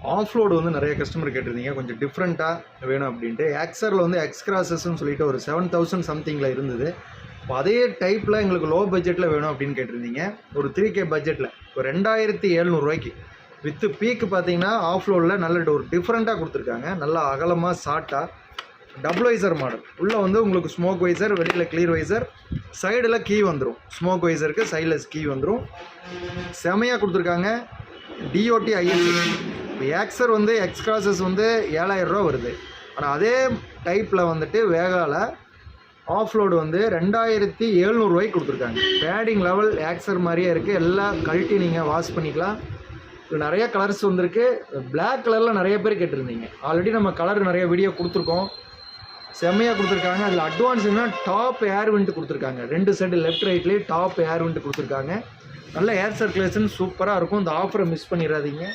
Off road வந்து நிறைய customer கேட்டிருந்தீங்க, கொஞ்சம் டிஃப்ரெண்ட்டாக வேணும் அப்படின்ட்டு. ஆக்ஸரில் வந்து எக்ஸ்கிராசஸ்ன்னு சொல்லிட்டு ஒரு 7000 சம்திங்கில் இருந்தது. இப்போ அதே டைப்பில் எங்களுக்கு லோ பட்ஜெட்டில் வேணும் அப்படின்னு கேட்டிருந்தீங்க. ஒரு 3K பட்ஜெட்டில் ஒரு 2700 வித்து பீக்கு பார்த்தீங்கன்னா ஆஃப் ரோடில் நல்ல ஒரு டிஃப்ரெண்ட்டாக கொடுத்துருக்காங்க. நல்லா அகலமாக ஷார்ட்டாக டபுள் வைசர் மாடல். உள்ளே வந்து உங்களுக்கு ஸ்மோக் வைசர், வெளியில் கிளியர் வைசர், சைடில் கீ வந்துடும். ஸ்மோக் வைசருக்கு சைடில் கீ வந்துடும். செமையாக கொடுத்துருக்காங்க. DOT ISC. இப்போ ஆக்ஸர் வந்து எக்ஸ்கிராசஸ் வந்து 7000 ரூபா வருது. ஆனால் அதே டைப்பில் வந்துட்டு வேகாவில் ஆஃப் லோடு வந்து 2700 கொடுத்துருக்காங்க. பேடிங் லெவல் ஆக்ஸர் மாதிரியே இருக்குது. எல்லாம் கழட்டி நீங்கள் வாஷ் பண்ணிக்கலாம். இதில் நிறைய கலர்ஸ் வந்திருக்கு. பிளாக் கலரில் நிறைய பேர் கேட்டிருந்தீங்க. ஆல்ரெடி நம்ம கலர் நிறைய வீடியோ கொடுத்துருக்கோம். செம்மையாக கொடுத்துருக்காங்க. அதில் அட்வான்ஸ் என்ன, டாப் ஏர் விண்ட் கொடுத்துருக்காங்க. 2 சைடு லெஃப்ட் ரைட்லேயே டாப் ஏர் விண்ட் கொடுத்துருக்காங்க. நல்ல ஏர் சர்க்குலேஷன் சூப்பராக இருக்கும். இந்த ஆஃபரை மிஸ் பண்ணிடாதீங்க.